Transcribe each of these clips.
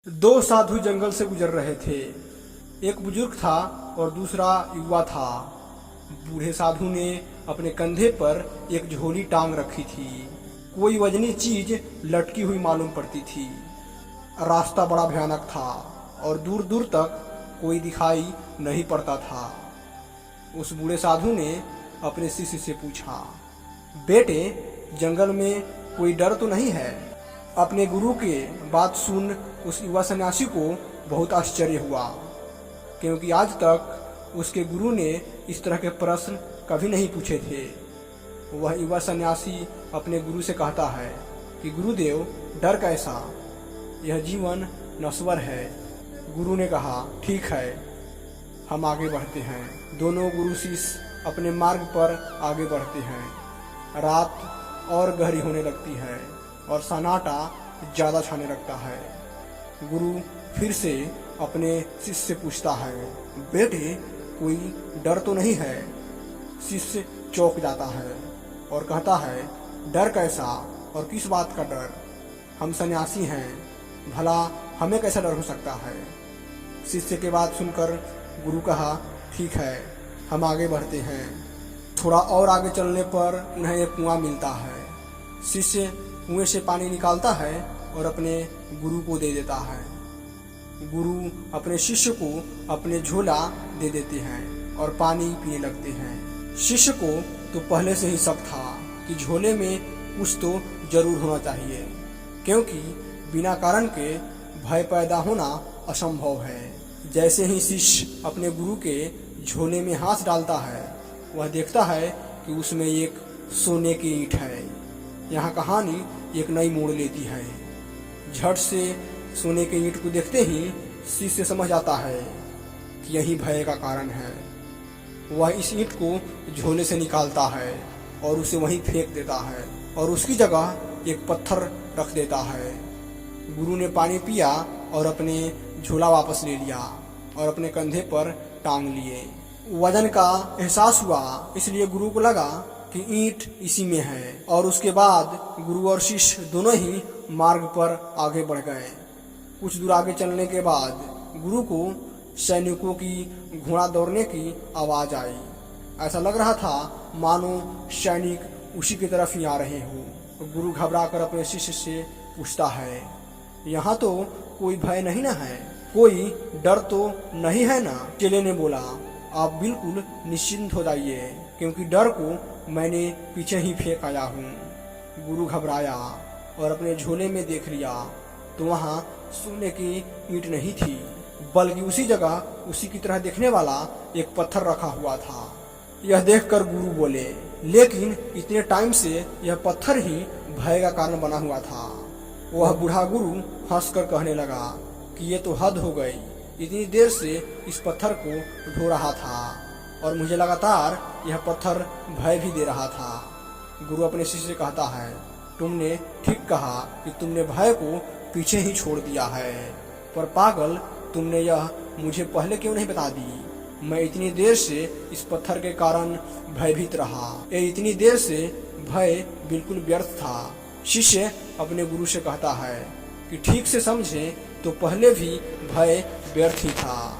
दो साधु जंगल से गुजर रहे थे। एक बुजुर्ग था और दूसरा युवा था। बूढ़े साधु ने अपने कंधे पर एक झोली टांग रखी थी। कोई वजनी चीज लटकी हुई मालूम पड़ती थी। रास्ता बड़ा भयानक था और दूर दूर तक कोई दिखाई नहीं पड़ता था। उस बूढ़े साधु ने अपने शिष्य से पूछा, बेटे, जंगल में कोई डर तो नहीं है? अपने गुरु के बात सुन उस युवा सन्यासी को बहुत आश्चर्य हुआ, क्योंकि आज तक उसके गुरु ने इस तरह के प्रश्न कभी नहीं पूछे थे। वह युवा सन्यासी अपने गुरु से कहता है कि गुरुदेव, डर कैसा? यह जीवन नश्वर है। गुरु ने कहा, ठीक है, हम आगे बढ़ते हैं। दोनों गुरु शिष्य अपने मार्ग पर आगे बढ़ते हैं। रात और गहरी होने लगती है और सन्नाटा ज़्यादा छाने लगता है। गुरु फिर से अपने शिष्य से पूछता है, बेटे, कोई डर तो नहीं है? शिष्य चौंक जाता है और कहता है, डर कैसा और किस बात का डर? हम सन्यासी हैं, भला हमें कैसा डर हो सकता है? शिष्य के बात सुनकर गुरु कहा, ठीक है, हम आगे बढ़ते हैं। थोड़ा और आगे चलने पर उन्हें एक कुआं मिलता है। शिष्य कुएं से पानी निकालता है और अपने गुरु को दे देता है। गुरु अपने शिष्य को अपने झोला दे देते हैं और पानी पीने लगते हैं। शिष्य को तो पहले से ही शक था कि झोले में कुछ तो जरूर होना चाहिए, क्योंकि बिना कारण के भय पैदा होना असंभव है। जैसे ही शिष्य अपने गुरु के झोले में हाथ डालता है, वह देखता है कि उसमें एक सोने की ईंट है। यहाँ कहानी एक नई मोड़ लेती है। झट से सोने के ईंट को देखते ही शिष्य समझ आता है कि यही भय का कारण है। वह इस ईंट को झोले से निकालता है और उसे वहीं फेंक देता है और उसकी जगह एक पत्थर रख देता है। गुरु ने पानी पिया और अपने झोला वापस ले लिया और अपने कंधे पर टांग लिए। वजन का एहसास हुआ, इसलिए गुरु को लगा कि ईंट इसी में है। और उसके बाद गुरु और शिष्य दोनों ही मार्ग पर आगे बढ़ गए। कुछ दूर आगे चलने के बाद गुरु को सैनिकों की घोड़ा दौड़ने की आवाज़ आई। ऐसा लग रहा था मानो सैनिक उसी की तरफ ही आ रहे हो। गुरु घबराकर अपने शिष्य से पूछता है, यहाँ तो कोई भय नहीं ना है? कोई डर तो नहीं है ना? चेले ने बोला, आप बिल्कुल निश्चिंत हो जाइए, क्योंकि डर को मैंने पीछे ही फेंक आया हूँ। गुरु घबराया और अपने झोले में देख लिया तो वहाँ सोने की ईंट नहीं थी, बल्कि उसी जगह उसी की तरह देखने वाला एक पत्थर रखा हुआ था। यह देखकर गुरु बोले, लेकिन इतने टाइम से यह पत्थर ही भय का कारण बना हुआ था। वह बूढ़ा गुरु हंसकर कहने लगा कि ये तो हद हो गई। इतनी देर से इस पत्थर को ढो रहा था और मुझे लगातार यह पत्थर भय भी दे रहा था। गुरु अपने शिष्य से कहता है, तुमने ठीक कहा कि तुमने भय को पीछे ही छोड़ दिया है, पर पागल, तुमने यह मुझे पहले क्यों नहीं बता दी? मैं इतनी देर से इस पत्थर के कारण भयभीत रहा। ये इतनी देर से भय बिल्कुल व्यर्थ था। शिष्य अपने गुरु से कहता है कि ठीक से समझे तो पहले भी भय व्यर्थ ही था।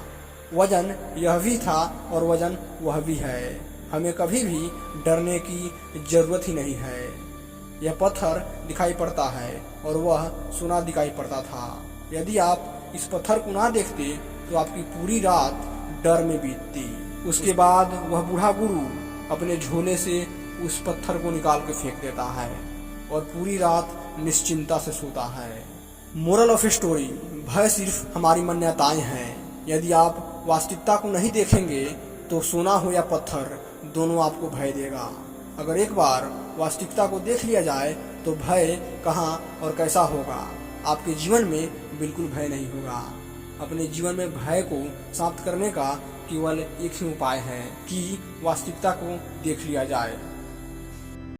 वजन यह भी था और वजन वह भी है। हमें कभी भी डरने की जरूरत ही नहीं है। यह पत्थर दिखाई पड़ता है और वह सोना दिखाई पड़ता था। यदि आप इस पत्थर को ना देखते तो आपकी पूरी रात डर में बीतती। उसके बाद वह बूढ़ा गुरु अपने झोले से उस पत्थर को निकाल के फेंक देता है और पूरी रात निश्चिंता से सोता है। मोरल ऑफ स्टोरी, भय सिर्फ हमारी मान्यताएं हैं। यदि आप वास्तविकता को नहीं देखेंगे तो सोना हो या पत्थर, दोनों आपको भय देगा। अगर एक बार वास्तविकता को देख लिया जाए तो भय कहाँ और कैसा होगा। आपके जीवन में बिल्कुल भय नहीं होगा। अपने जीवन में भय को समाप्त करने का केवल एक ही उपाय है कि वास्तविकता को देख लिया जाए।